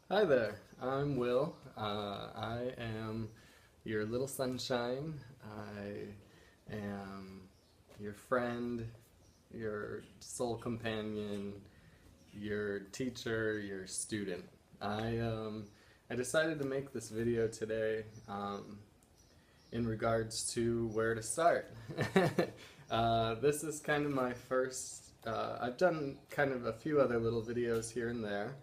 Hi there, I'm Will. I am your little sunshine. I am your friend, your soul companion, your teacher, your student. I um, I decided to make this video today in regards to where to start. This is kind of my first. I've done kind of a few other little videos here and there,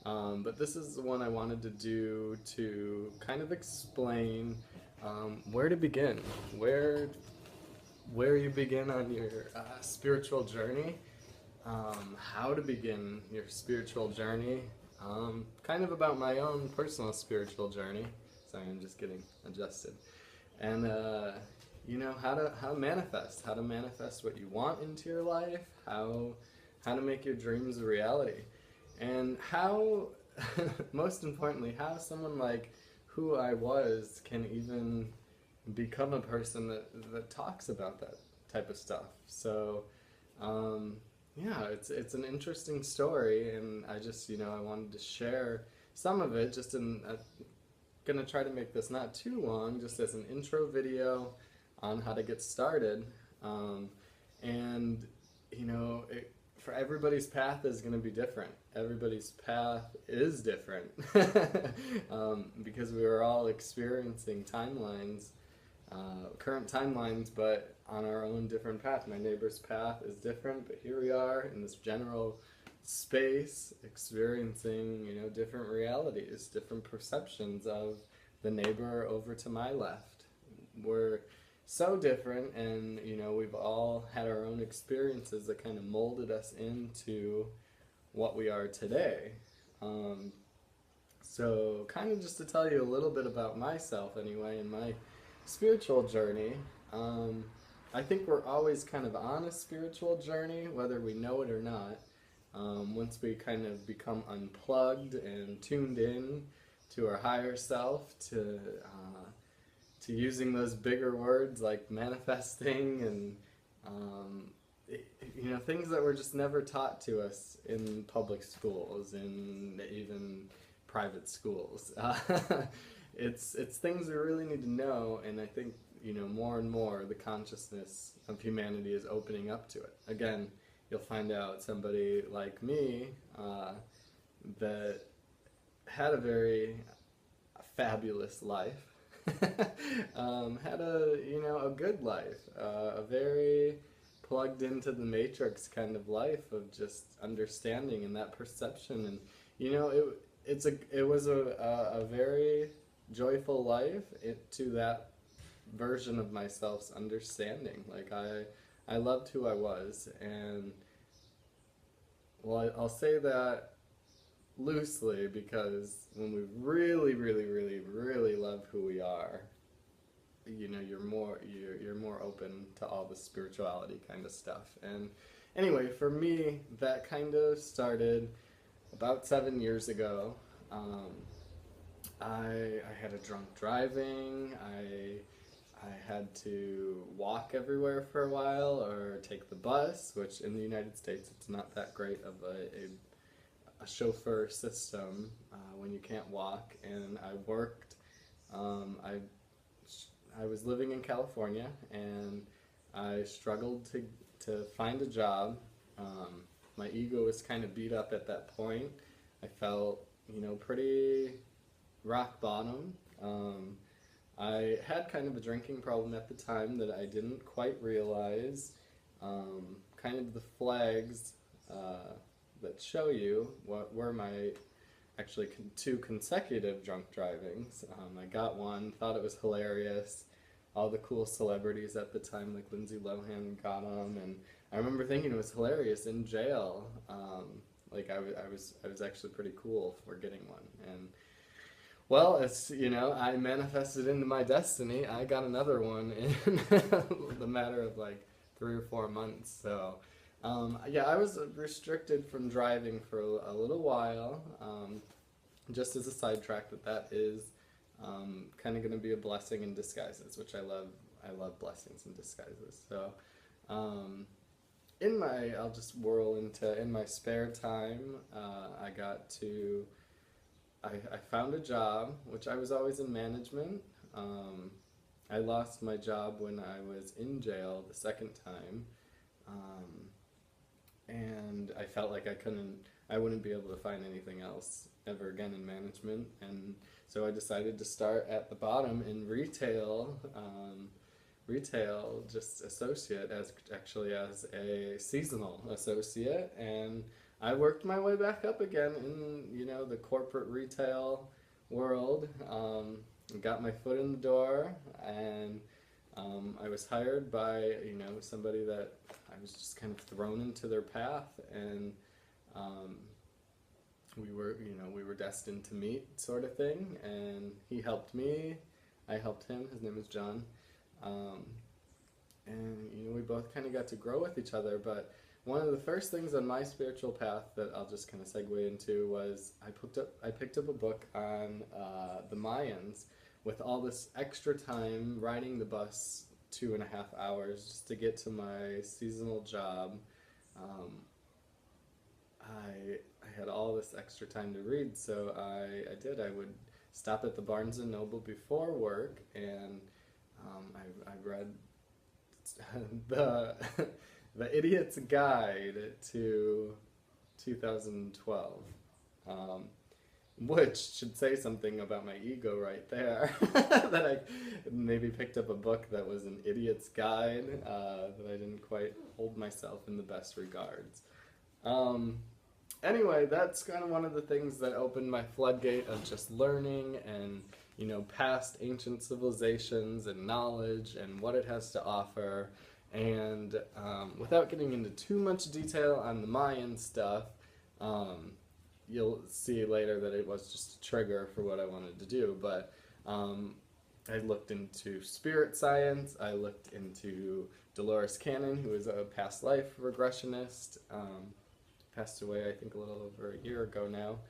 but this is the one I wanted to do to kind of explain where to begin, where you begin on your spiritual journey, how to begin your spiritual journey, kind of about my own personal spiritual journey. Sorry, I'm just getting adjusted. And how to manifest what you want into your life, how to make your dreams a reality, and how most importantly, how someone like who I was can even become a person that talks about that type of stuff. So yeah, it's an interesting story, and I just I wanted to share some of it. Just in gonna try to make this not too long, just as an intro video on how to get started. And for everybody's path is going to be different. Everybody's path is different because we are all experiencing timelines, current timelines, but on our own different path. My neighbor's path is different, but here we are in this general space experiencing, different realities, different perceptions of the neighbor over to my left. We're so different, and we've all had our own experiences that kind of molded us into what we are today. So kind of just to tell you a little bit about myself anyway, and my spiritual journey. I think we're always kind of on a spiritual journey, whether we know it or not. Once we kind of become unplugged and tuned in to our higher self, to using those bigger words like manifesting and things that were just never taught to us in public schools and even private schools. It's things we really need to know, and I think more and more the consciousness of humanity is opening up to it. Again, you'll find out somebody like me that had a very fabulous life, had a good life, a very plugged into the matrix kind of life of just understanding and that perception. And it was a very joyful life to that version of myself's understanding. Like I loved who I was, and well, I'll say that loosely, because when we really, really, really, really love who we are, you're more open to all the spirituality kind of stuff. And anyway, for me, that kind of started about 7 years ago. I had a drunk driving. I had to walk everywhere for a while or take the bus, which in the United States it's not that great of a chauffeur system when you can't walk. And I worked. I was living in California, and I struggled to find a job. My ego was kind of beat up at that point. I felt pretty rock bottom. I had kind of a drinking problem at the time that I didn't quite realize. Kind of the flags that show you what were my actually two consecutive drunk drivings. I got one, thought it was hilarious. All the cool celebrities at the time, like Lindsay Lohan, got them, and I remember thinking it was hilarious in jail. Like I was actually pretty cool for getting one. And well, it's I manifested into my destiny. I got another one in the matter of like 3 or 4 months. So yeah, I was restricted from driving for a little while. Just as a sidetrack, that is kind of going to be a blessing in disguises, which I love. I love blessings in disguises. So I'll just whirl into in my spare time. I got to I found a job, which I was always in management. Um, I lost my job when I was in jail the second time, um, and I felt like I wouldn't be able to find anything else ever again in management, and so I decided to start at the bottom in retail, just associate as a seasonal associate, and I worked my way back up again in the corporate retail world. Got my foot in the door, and I was hired by somebody that I was just kind of thrown into their path, and um, we were destined to meet, sort of thing. And he helped me, I helped him. His name is John, um, and we both kind of got to grow with each other. But one of the first things on my spiritual path that I'll just kind of segue into was I picked up a book on the Mayans, with all this extra time riding the bus 2.5 hours just to get to my seasonal job. Um, I had all this extra time to read, so I did. I would stop at the Barnes and Noble before work, and I read the the Idiot's Guide to 2012. Um, which should say something about my ego right there. That I maybe picked up a book that was an idiot's guide, that I didn't quite hold myself in the best regards. Anyway, that's kind of one of the things that opened my floodgate of just learning and, past ancient civilizations and knowledge and what it has to offer. And without getting into too much detail on the Mayan stuff, you'll see later that it was just a trigger for what I wanted to do. But I looked into spirit science. I looked into Dolores Cannon, who is a past life regressionist. Passed away, I think, a little over a year ago now.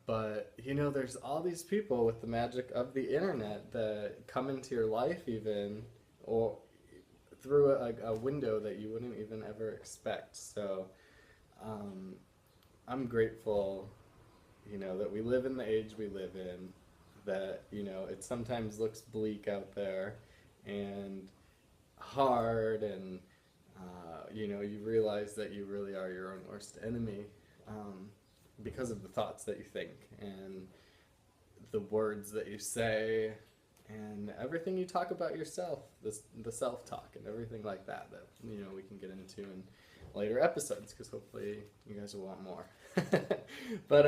But, there's all these people with the magic of the internet that come into your life even, or through a window that you wouldn't even ever expect. So I'm grateful, that we live in the age we live in, that, it sometimes looks bleak out there and hard, and, you realize that you really are your own worst enemy, because of the thoughts that you think and the words that you say and everything you talk about yourself, the self-talk and everything like that we can get into in later episodes, because hopefully you guys will want more. But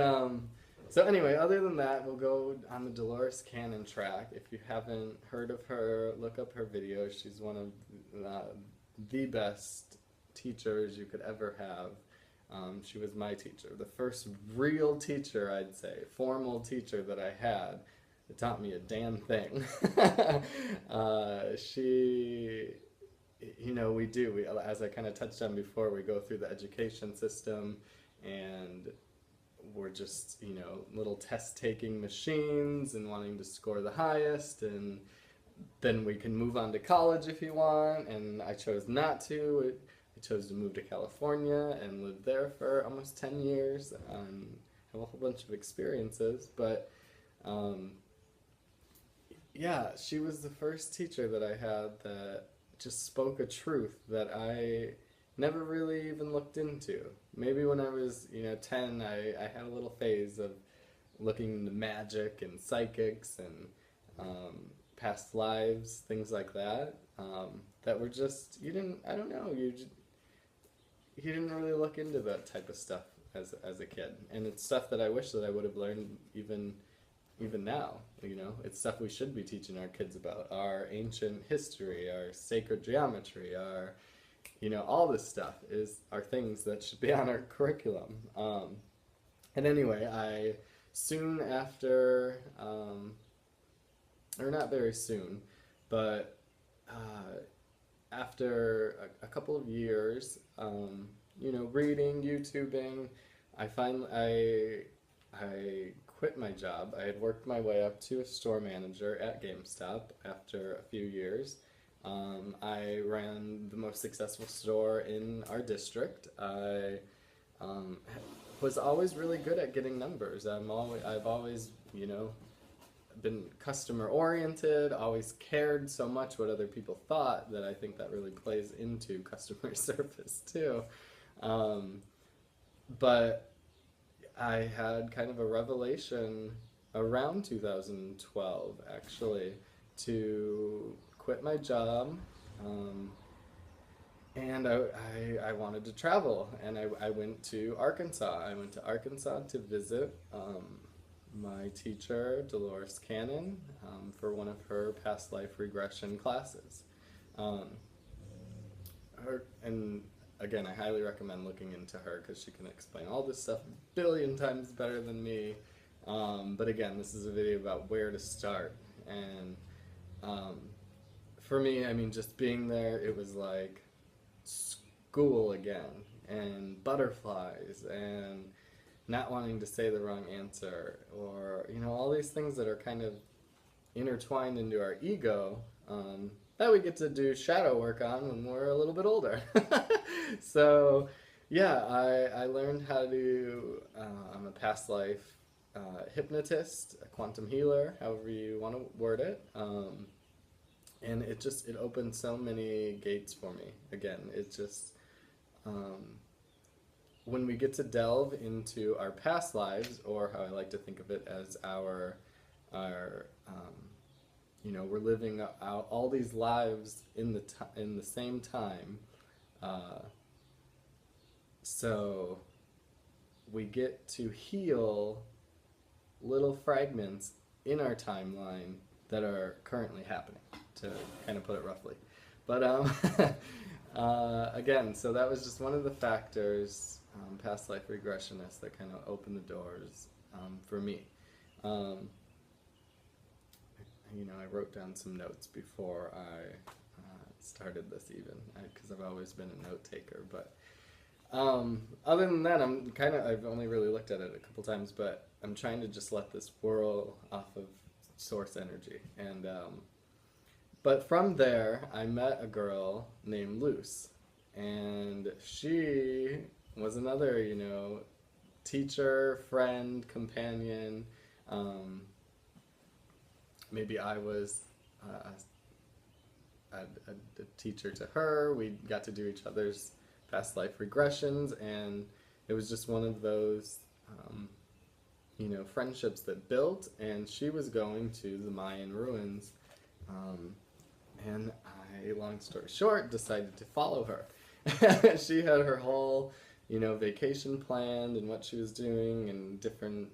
so anyway, other than that, we'll go on the Dolores Cannon track. If you haven't heard of her, look up her videos. She's one of the best teachers you could ever have. She was my teacher, the first real teacher, I'd say, formal teacher that I had. It taught me a damn thing. As I kind of touched on before, we go through the education system, and we're just, little test-taking machines and wanting to score the highest, and then we can move on to college if you want, and I chose not to. I chose to move to California and live there for almost 10 years and have a whole bunch of experiences, but yeah, she was the first teacher that I had that just spoke a truth that I never really even looked into. Maybe when I was, 10, I had a little phase of looking into magic and psychics and past lives, things like that, that were just, you didn't really look into that type of stuff as a kid. And it's stuff that I wish that I would have learned even now. It's stuff we should be teaching our kids about. Our ancient history, our sacred geometry, our, all this stuff are things that should be on our curriculum. And anyway, I soon after, or not very soon, but after a couple of years, reading, YouTubing, I quit my job. I had worked my way up to a store manager at GameStop after a few years. I ran the most successful store in our district. I was always really good at getting numbers. I've always, been customer oriented, always cared so much what other people thought that I think that really plays into customer service too. Um, but I had kind of a revelation around 2012 actually to quit my job. Um, and I wanted to travel, and I went to Arkansas. I went to Arkansas to visit my teacher, Dolores Cannon, for one of her past life regression classes. Um, and again, I highly recommend looking into her because she can explain all this stuff a billion times better than me. But again, this is a video about where to start. And um, for me, I mean, just being there, it was like school again, and butterflies, and not wanting to say the wrong answer, or all these things that are kind of intertwined into our ego, that we get to do shadow work on when we're a little bit older. So yeah, I learned how to I'm a past life hypnotist, a quantum healer, however you want to word it. And it opened so many gates for me. Again, it's just when we get to delve into our past lives, or how I like to think of it as our we're living out all these lives in the same time. So we get to heal little fragments in our timeline that are currently happening, to kind of put it roughly. But again, so that was just one of the factors, past life regressionists, that kind of opened the doors for me. I wrote down some notes before I started this, even because I've always been a note taker. But other than that, I've only really looked at it a couple times, but I'm trying to just let this whirl off of source energy. And but from there, I met a girl named Luce, and she was another, teacher, friend, companion. Maybe I was a teacher to her. We got to do each other's past life regressions, and it was just one of those, friendships that built. And she was going to the Mayan ruins, and I, long story short, decided to follow her. She had her whole, vacation planned, and what she was doing, and different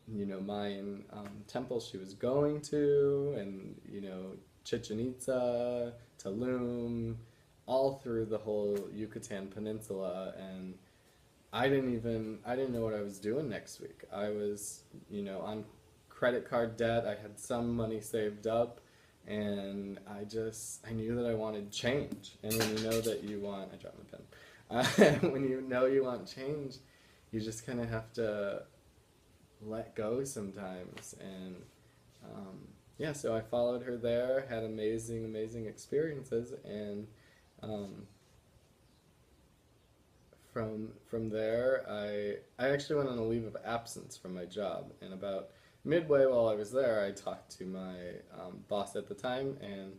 Mayan temples she was going to, and Chichen Itza, Tulum, all through the whole Yucatan Peninsula. And I didn't know what I was doing next week. I was on credit card debt. I had some money saved up, and I knew that I wanted change. And when you know that you want, I dropped my pen. When you know you want change, you just kind of have to let go sometimes. And yeah, so I followed her there, had amazing experiences, and from there I actually went on a leave of absence from my job. And about midway while I was there, I talked to my boss at the time and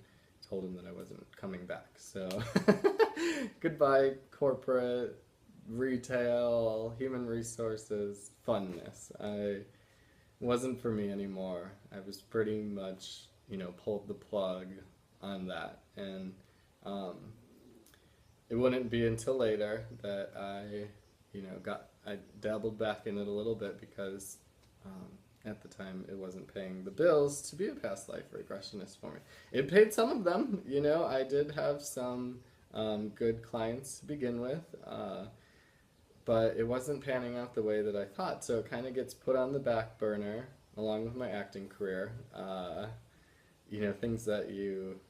told him that I wasn't coming back. So goodbye corporate, retail, human resources, funness. I wasn't for me anymore. I was pretty much, pulled the plug on that. And it wouldn't be until later that I dabbled back in it a little bit, because at the time it wasn't paying the bills to be a past life regressionist for me. It paid some of them. I did have some good clients to begin with, but it wasn't panning out the way that I thought. So it kind of gets put on the back burner along with my acting career. Things that you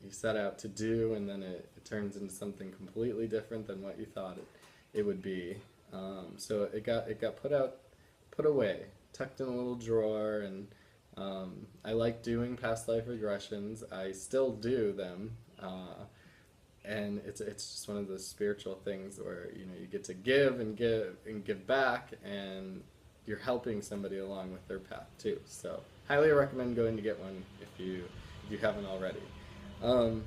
set out to do, and then it turns into something completely different than what you thought it would be. So it got put away, tucked in a little drawer. And I like doing past life regressions. I still do them, and it's just one of those spiritual things where you get to give and give and give back, and you're helping somebody along with their path too. So highly recommend going to get one if you haven't already. Um,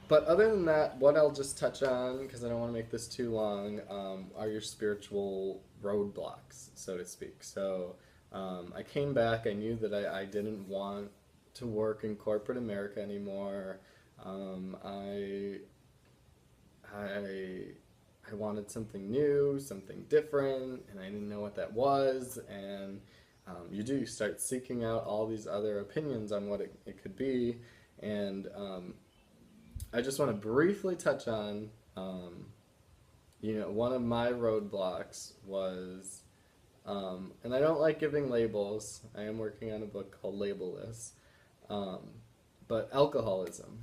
but other than that, what I'll just touch on, because I don't want to make this too long, are your spiritual roadblocks, so to speak. So I came back. I knew that I didn't want to work in corporate America anymore. Um, I, I, I wanted something new, something different, and I didn't know what that was. And you start seeking out all these other opinions on what it could be. And I just want to briefly touch on, one of my roadblocks was, and I don't like giving labels. I am working on a book called Labelless, um, but alcoholism,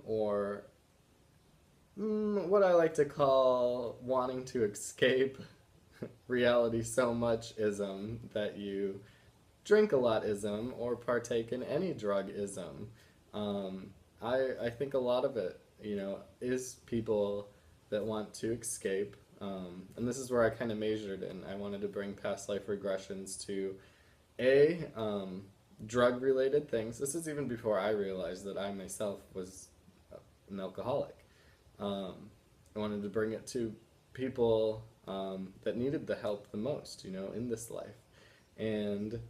or what I like to call wanting to escape reality so much ism that you drink a lot ism or partake in any drug ism. I think a lot of it, is people that want to escape. And this is where I kind of measured in. I wanted to bring past life regressions to drug related things. This is even before I realized that I myself was an alcoholic. I wanted to bring it to people that needed the help the most, in this life. And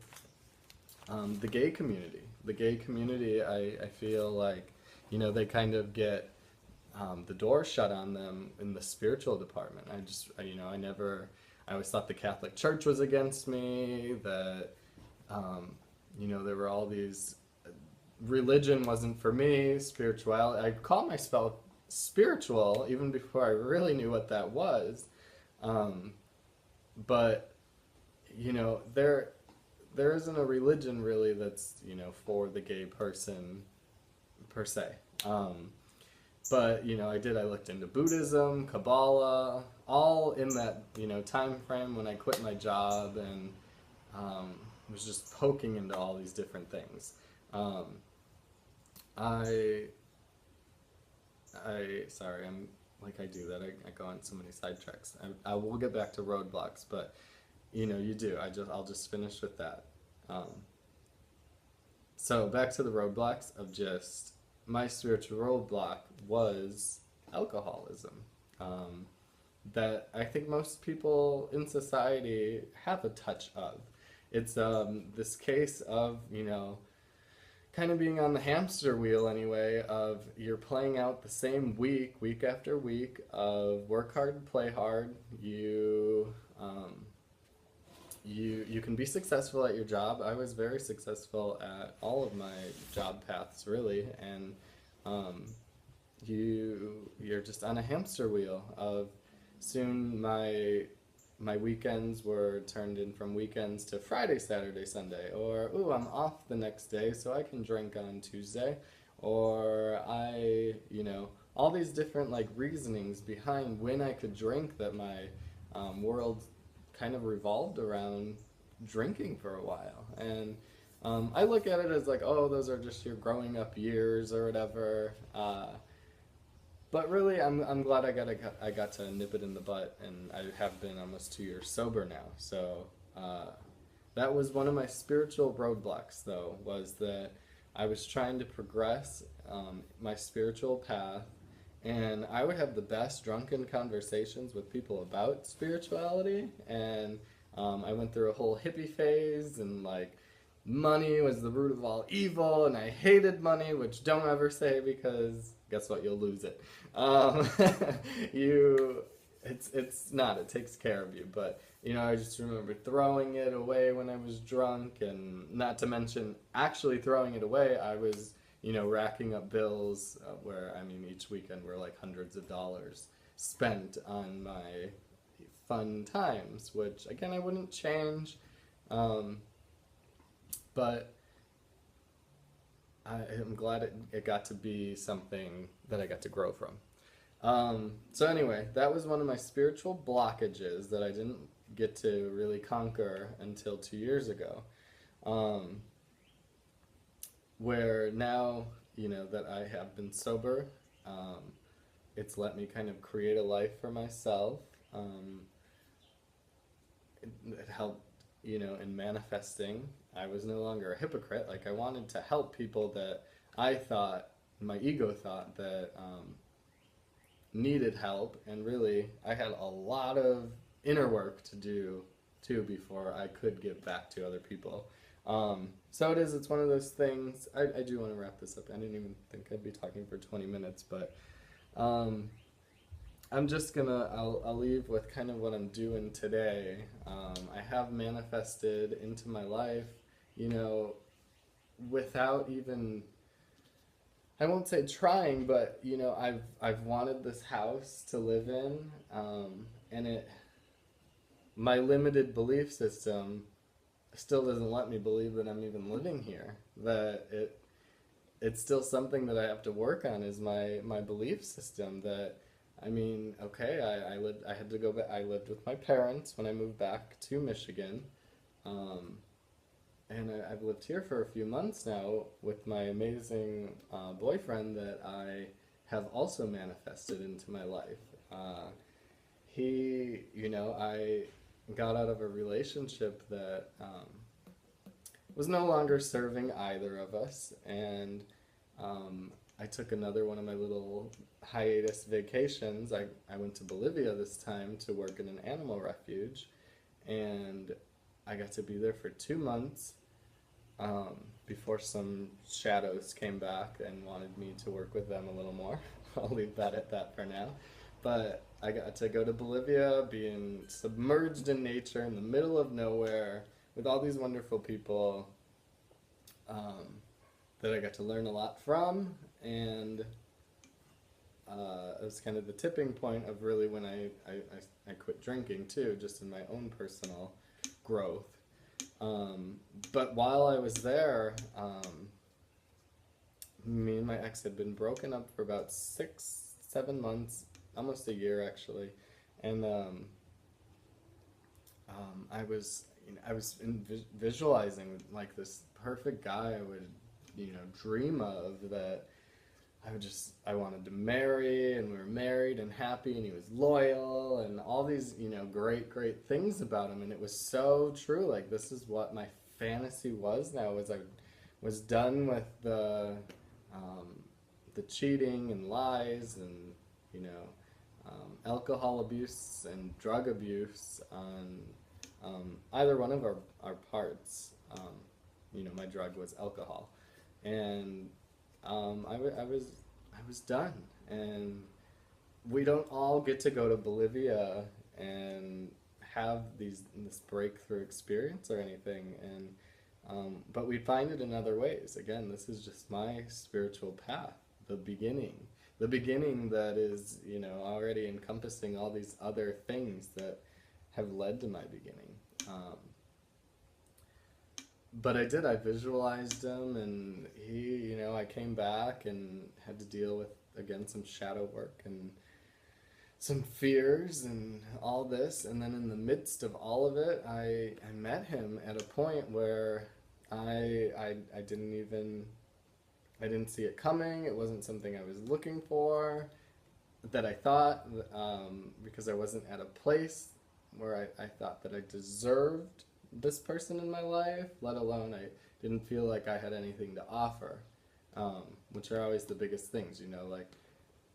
the gay community. The gay community, I feel like, they kind of get the door shut on them in the spiritual department. I always thought the Catholic Church was against me, that, there were all these, religion wasn't for me, spirituality. I call myself spiritual even before I really knew what that was. But, there isn't a religion really that's, for the gay person per se. But, I looked into Buddhism, Kabbalah, all in that, time frame when I quit my job and was just poking into all these different things. Sorry, I'm like I do that. I go on so many sidetracks. I will get back to roadblocks, but you do. I'll just finish with that. So back to the roadblocks of just my spiritual roadblock was alcoholism. That I think most people in society have a touch of. It's this case of kind of being on the hamster wheel anyway, of you're playing out the same week after week of work hard, play hard. You can be successful at your job. I was very successful at all of my job paths, really, and you're just on a hamster wheel of soon my weekends were turned in from weekends to Friday, Saturday, Sunday, or I'm off the next day so I can drink on Tuesday, or all these different reasonings behind when I could drink, that my world kind of revolved around drinking for a while. And I look at it as those are just your growing up years or whatever. But really, I'm glad I got to nip it in the butt, and I have been almost 2 years sober now. So that was one of my spiritual roadblocks, though, was that I was trying to progress my spiritual path, and I would have the best drunken conversations with people about spirituality, and I went through a whole hippie phase, and money was the root of all evil, and I hated money, which don't ever say, because guess what, you'll lose it. It's not, it takes care of you, but I just remember throwing it away when I was drunk, and not to mention actually throwing it away, I was racking up bills where, each weekend were hundreds of dollars spent on my fun times, which again, I wouldn't change, but I'm glad it got to be something that I got to grow from. So anyway, that was one of my spiritual blockages that I didn't get to really conquer until 2 years ago. Where now, that I have been sober. Um, it's let me kind of create a life for myself. Um, it helped, in manifesting. I was no longer a hypocrite. Like, I wanted to help people that I thought, my ego thought that needed help, and really, I had a lot of inner work to do too before I could give back to other people. So it's one of those things. I do want to wrap this up. I didn't even think I'd be talking for 20 minutes, but um, I'll leave with kind of what I'm doing today. I have manifested into my life, you know, without even, I won't say trying, but I've wanted this house to live in, and my limited belief system still doesn't let me believe that I'm even living here. That it's still something that I have to work on, is my belief system. That, I mean, okay, I had to go back. I lived with my parents when I moved back to Michigan, um, and I've lived here for a few months now with my amazing boyfriend that I have also manifested into my life. I got out of a relationship that was no longer serving either of us, and I took another one of my little hiatus vacations. I went to Bolivia this time to work in an animal refuge, and I got to be there for 2 months before some shadows came back and wanted me to work with them a little more. I'll leave that at that for now. But I got to go to Bolivia, being submerged in nature in the middle of nowhere with all these wonderful people that I got to learn a lot from. And it was kind of the tipping point of really when I quit drinking too, just in my own personal growth. But while I was there, me and my ex had been broken up for about 6, 7 months, almost a year actually, and I was visualizing like this perfect guy I would dream of, that I wanted to marry, and we were married and happy, and he was loyal, and all these, great things about him. And it was so true. Like, this is what my fantasy was now, was I was done with the cheating and lies and, alcohol abuse and drug abuse on either one of our parts. My drug was alcohol. And I was done, and we don't all get to go to Bolivia and have this breakthrough experience or anything, and but we find it in other ways. Again, this is just my spiritual path, the beginning that is already encompassing all these other things that have led to my beginning. But I visualized him, and I came back and had to deal with, again, some shadow work and some fears and all this. And then in the midst of all of it, I met him at a point where I didn't see it coming. It wasn't something I was looking for, that I thought, because I wasn't at a place where I thought that I deserved this person in my life, let alone I didn't feel like I had anything to offer, which are always the biggest things, like,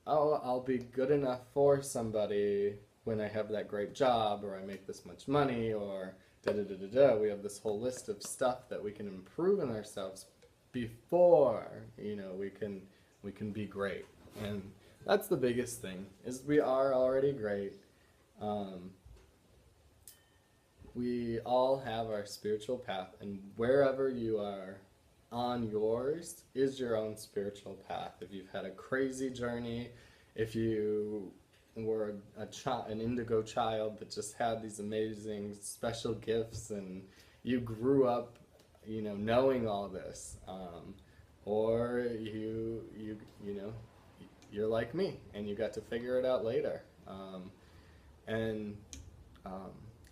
oh, I'll be good enough for somebody when I have that great job, or I make this much money, or da-da-da-da-da. We have this whole list of stuff that we can improve in ourselves before, we can be great. And that's the biggest thing, is we are already great. We all have our spiritual path, and wherever you are on yours is your own spiritual path. If you've had a crazy journey, if you were an indigo child that just had these amazing special gifts, and you grew up, knowing all this, or you're like me and you got to figure it out later. And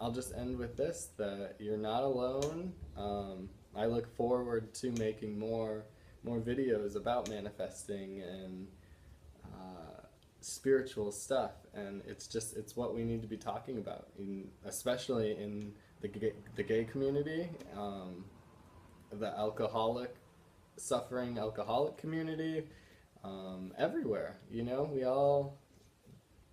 I'll just end with this, that you're not alone. I look forward to making more more videos about manifesting and spiritual stuff, and it's what we need to be talking about, especially in the gay community, the suffering alcoholic community, everywhere. We all,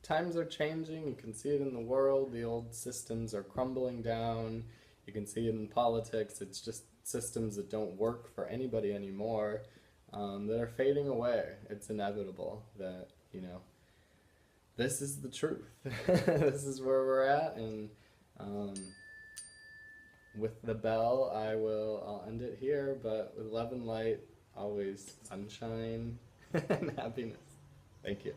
times are changing. You can see it in the world. The old systems are crumbling down. You can see it in politics. It's just systems that don't work for anybody anymore, that are fading away. It's inevitable that, this is the truth. This is where we're at, and with the bell, I'll end it here, but with love and light, always sunshine and happiness. Thank you.